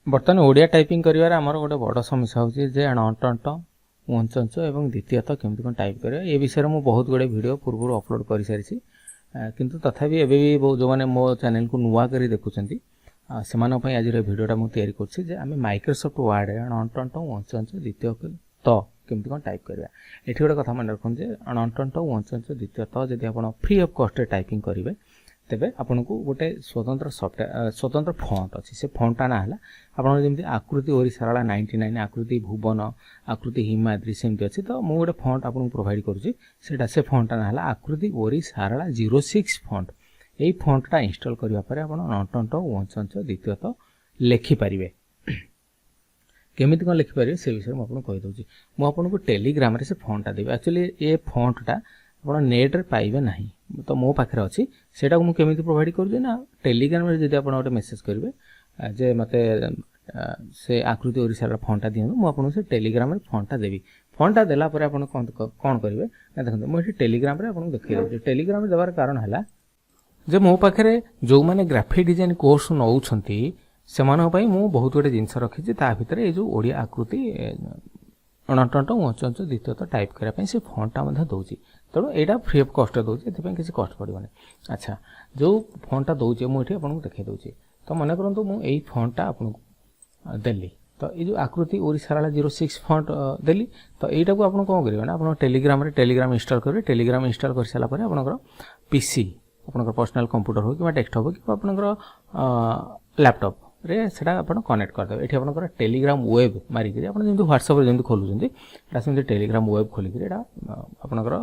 बर्तमान ओडिया टाइपिंग करिवार आमर गोटे बड़ समस्या होची जे अणअंट उंच एवं द्वितीयतः केमती कोन टाइप करे ए विषय में बहुत गुड़े वीडियो पूर्व अपलोड कर सारी किंतु तथापि एबे भी जो माने मो चैनल को नुआ करी देखुचंती सेमान पई आज वीडियोटा मु तैयारी करछि जे आमे माइक्रोसॉफ्ट वर्ड अणअंट उंच द्वितीय त केमती कोन टाइप करबा एठी गोटे कथा मन रखन जे अणअंट उंच द्वितीय त जदि आपण फ्री ऑफ कॉस्ट टाइपिंग करिवे तेबे आपन को गोटे स्वतंत्र सॉफ्टवेयर स्वतंत्र फॉन्ट अछि से फॉन्टटा ना हला आपन जेमति आकृति ओरी सरला 99 आकृति भुवन आकृति हिमाद्री सेमति अछि तो मु गोटे फॉन्ट आपन को प्रोवाइड करूची सेटा से फॉन्टटा ना हला आकृति ओरी सरला 06 फॉन्ट एई फॉन्टटा इंस्टॉल करिवा परे आपन अणअंट उंच द्वितीय त लेखि परिबे केमिति कोन लेखि परिबे से विषय मु आपन कहि दउची मु आपन को टेलीग्राम रे से फॉन्टटा देबे एक्चुअली ए फॉन्टटा आपन नेट रे पाइबे नाही तो मो पाखरे अछि सेटा को मु केमिति प्रोवाइड करू ना टेलीग्राम रे जदि आपन ओटे मेसेज करिवे जे मते से आकृति ओरिसा फॉन्टटा दियनु मु आपन से टेलीग्राम रे फॉन्टटा देबी फॉन्टटा देला परे आपन कोन करिवे ना देखन मु एठी टेलीग्राम रे आपन देखि दउ टेलीग्राम रे देबार कारण हला जे मो पाखरे जो माने ग्राफिक डिजाइन कोर्स नउछंती सेमान पई मु बहुत गोटे जिंस रखि जे ता भितरे ए जो ओडिया आकृति अणअंट उंच द्वितीय त टाइप करा पई से फॉन्टटा मध्ये दउची तेणु यहाँ फ्री ऑफ कॉस्ट दौर ये किसी कस्ट पड़े अच्छा जो फॉन्टटा दौचे मुझे आपको देखा दूसरी तो मन करूँ मुझे फॉन्टटा आपको देली तो ये जो आकृति ओडिशा 06 फॉन्ट देली तो यहाँ को आप कौन करेंगे ना आप टेलीग्राम इंस्टॉल करेंगे टेलीग्राम इंस्टॉल कर सारापर आप पीसी आप पर्सनल कंप्यूटर हो कि डेस्कटॉप हो कि आप लैपटॉप रे सेटा आपण कनेक्ट कर देबे एठी आपनकर टेलीग्राम वेब मारी करी आपण जेंति व्हाट्सएप रे जेंति खोलुचंती एटा सेंति टेलीग्राम वेब खोली करी एटा आपनकर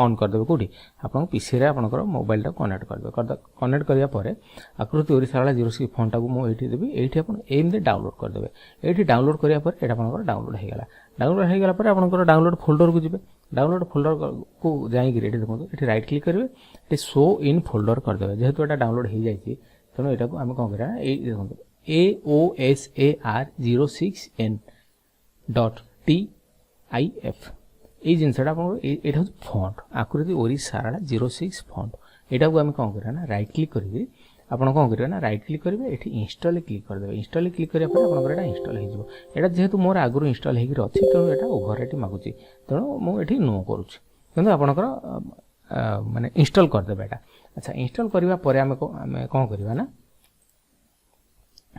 ऑन कर देबे कोठी आपन पीसी रे आपनकर मोबाइल टा कनेक्ट कर देबे कनेक्ट करिया परे आकृति ओरिसा 06 फोन टा को मो एठी देबी एठी आपन एमदे डाउनलोड कर देबे एठी डाउनलोड करिया परे एटा आपनकर डाउनलोड हे गेला परे आपनकर डाउनलोड फोल्डर को जिबे डाउनलोड फोल्डर को जाई करी एठी देखो एठी राइट क्लिक करिवे एठी शो इन फोल्डर कर देबे जेहेतु एटा डाउनलोड हे जाई छी तनो एटा को हम कोन करा ए देखो AOSAR06n.TIF ये जिनसटा आपन फॉन्ट आकृति ओरिसा 06 फॉन्ट एटा को हम कौन करा ना राइट क्लिक करिवे आपन कौन करिवे ना राइट क्लिक करिवे एठी इंस्टॉल क्लिक कर देबे इंस्टॉल क्लिक करिया पर आपन एटा इंस्टॉल हे जिवो एटा जेहेतु मोर आगुर इंस्टॉल हे कि अछि तनो एटा ओवरराइट मागुची तनो मो एठी नो करूची किंतु आपनकर माने इंस्टॉल कर देबे एटा अच्छा इंस्टॉल करिवा परे हम कौन करिवा ना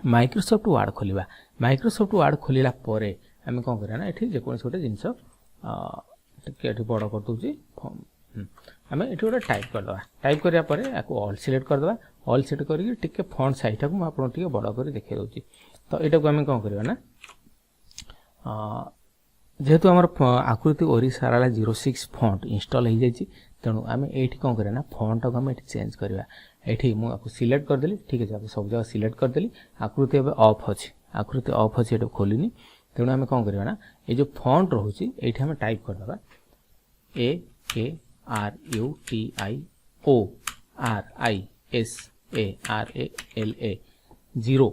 माइक्रोसॉफ्ट वर्ड खोलिबा माइक्रोसॉफ्ट वर्ड खोलिला परे हम कोन करा ना एठी जे कोन छोटे जिंस टिके एठी बड़ कर दूची हम एठी गोटे टाइप कर दवा टाइप करिया परे आको ऑल सिलेक्ट कर दवा ऑल सिलेक्ट करी टिके फॉन्ट साइज टा को आपन टिके बड़ कर देखै दोची तो एटा को हम कोन करबा ना जेहेतु हमर आकृति ओरिसा 06 फॉन्ट इंस्टॉल हे जाई तेणु आम ये कौन करें ना फॉन्ट को आम चेंज करवा ये मुझे सिलेक्ट करदेली ठीक है आप सब जगह सिलेक्ट करदेली आकृति एवं ऑफ अच्छी आकृति ऑफ अच्छी ये खोलनी तेणु आम कौन करवा ना ये जो फॉन्ट रोचे ये आम टाइप करदे AKRUTIORISARALA 0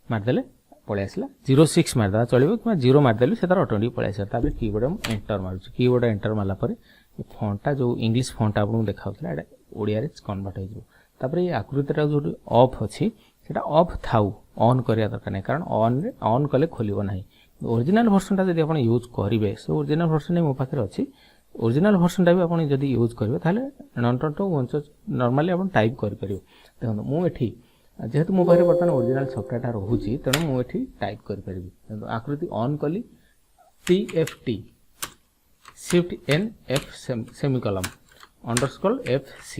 मारदेले पलि आसला 06 मारदा चलो कि 0 मारदेलु से ऑटोमेटिक पलि आसा तापर कीबोर्ड एंटर मारुची कीबोर्ड एंटर मारला परे फॉन्टटा जो इंग्लिश फॉन्ट आपन देखाउतला एटा ओडिया रे कन्वर्ट हो जिवो तापर ये आकृतिटा जो ऑफ अछि सेटा ऑफ थाउ ऑन करिया दरकार नै कारण ऑन कले खोलिबो नाही ओरिजिनल वर्जनटा जदि आपन यूज करिवे सो ओरिजिनल वर्जन मो पाखरे अछि ओरिजिनल वर्जनटा भी आपन जदि यूज करिवे ताले नॉनटो वंच नॉर्मली आपन टाइप करि परियो देखो मु एठी जेहेतु मो पाखरे बर्तन ओरिजिनल सॉफ्टवेयर रहूची तेणु मु एठी टाइप करि परिबी आकृति ऑन कली TFT shift NF semicolon underscore FC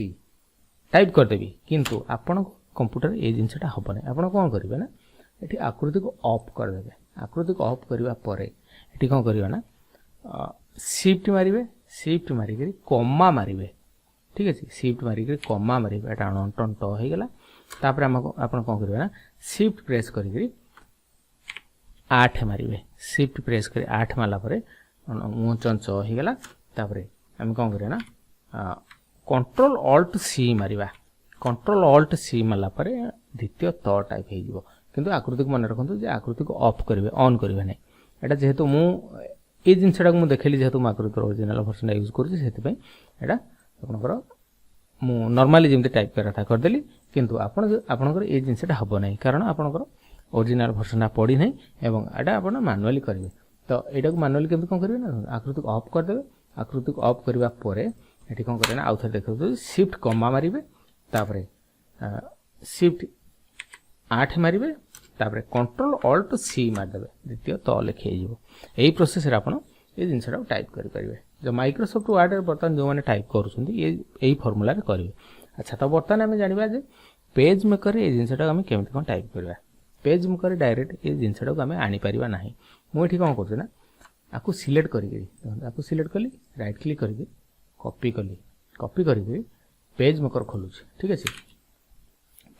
type कर देबी किंतु आपण कंप्यूटर ए जिंसटा हबने आपण कोन करिवे ना एठी आकृति को ऑफ कर देबे आकृति को ऑफ करबा परे एठी कोन करिवे ना शिफ्ट मारी करी कॉमा मारिवे ठीक अछि शिफ्ट मारी करी कॉमा मारिवे एटा अनटन ट हे गेला तापर आपण कोन करिवे ना शिफ्ट प्रेस करी 8 मारिवे शिफ्ट प्रेस करी 8 मारला परे मुचंच हो गला तापरे हम कौन करिया ना कंट्रोल ऑल्ट सी मारिबा कंट्रोल ऑल्ट सी मारला परे द्वितीय त टाइप हे जिवो किंतु आकृति को मन रखंतु जे आकृति को ऑफ करिवे ऑन करिवे नै एटा जेहेतु मु ए जिंसटा को मु देखली जेहेतु मु आकृति ओरिजिनल वर्जन यूज करछि सेति पई एटा आपनकर मु नॉर्मली जेमते टाइप करा था कर देली किंतु आपनकर ए जिंसटा हबो नै कारण आपनकर ओरिजिनल भर्सन पड़ी नहीं एवं एटा आपण मैनुअली करेंगे। तो यहाँ को मैनुअली केमती कौन करेंगे ना आकृति को ऑफ करदे। आकृति को ऑफ करने पर ये कौन करेंगे ना आउ थे देखो शिफ्ट कमा मारे तापर शिफ्ट 8 मारे तापर कंट्रोल ऑल्ट सी मारदेवे द्वितीय तो लिखी यही प्रोसेस आप ये जिनसा टाइप करेंगे। जो माइक्रोसॉफ्ट वर्ड बर्तमान जो मैंने टाइप करुँच फर्मूला करेंगे। अच्छा तो बर्तमान आम जाना जे पेज मेकर ये जिनसा आम केमी कौन टाइप करवा। पेज मेकर डायरेक्ट ये जिनसा को आम आनीपर ना मुझे कौन कर आपको सिलेक्ट करके सिलेक्ट कली राइट क्लिक करके कॉपी कली कॉपी करके पेज मेकर खोलुଛି ठीक अच्छे।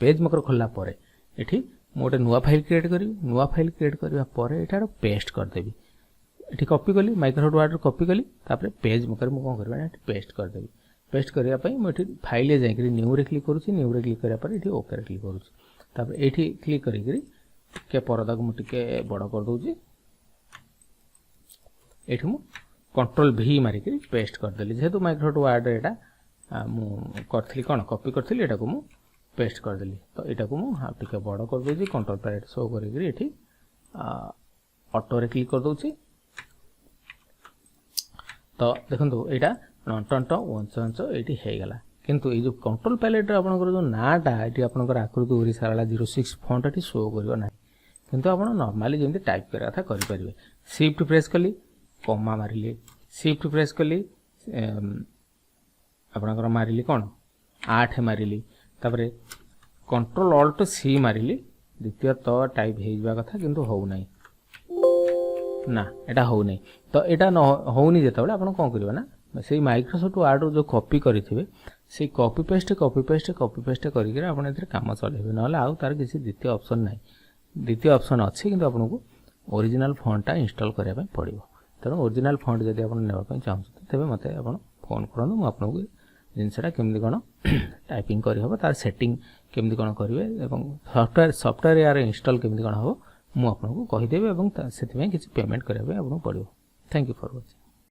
पेज मेकर खोलला परे एठी मोटे नुआ फाइल क्रिएट करी नुआ फाइल क्रिएट करबा परे एटार पेस्ट कर देबी। एठी कॉपी कली माइक्रोसॉफ्ट वर्ड कॉपी कली तापर पेज मेकर मु कोन करबा एठी पेस्ट कर देबी। पेस्ट करिया पई मु एठी फाइल ले जाई करी न्यू रे क्लिक करूची न्यू रे क्लिक करिया पर एठी ओके रे क्लिक करूची तापर एठी क्लिक करी करी के परदा को मु टिके बड़ कर दोची। एठी मु कंट्रोल भी मारी करी पेस्ट कर देली जेहेतु माइक्रोसॉफ्ट वर्ड एटा मु करथली कोन कॉपी करथली एटा को मु पेस्ट कर देली। तो यहाँ को मुझे टे बड़ कर दूसरी कंट्रोल पैलेट शो करी ऑटो रे क्लिक कर दूसरी। तो देखो यहाँ टंट वंच वंच ये होगला किंतु ये जो कंट्रोल पैलेट आपंकर जो नाटा ये आपंकर आकृति ओरी सारा 06 फॉन्ट ये शो करना किंतु आप नॉर्मली जमी टाइप करा था करेंगे। शिफ्ट प्रेस कली कमा मारिली शिफ्ट प्रेस कली आपंकर मारिली कौन 8 मारिली तापर कंट्रोल ऑल्ट सी मारिली द्वितीय तो टाइप हो कथा किंतु हो नहीं ना एटा हो नहीं। तो यहाँ होनी जिते आप कौन करेंगे ना से माइक्रोसॉफ्ट वर्ड जो कॉपी करेंगे से कॉपी पेस्ट करके काम चलेबे ना आउ तार किसी द्वितीय ऑप्शन ना द्वितीय ऑप्शन अच्छी किंतु आपको ओरिजिनल फॉन्ट इंस्टॉल करने पड़ो। तेणु ओरिजिनल फॉन्ट जब आप नापी चाहते तेज मत फोन करूँ मुझे जिनसा केमती कौन टाइपिंग करहब तार सेटिंग केमती कौन करेंगे सॉफ्टवेयर यार इंस्टॉल केमती कौन हम मुझे आपको कहीदेवी और से किसी पेमेंट करने आपको पड़ो। Thank you for watching.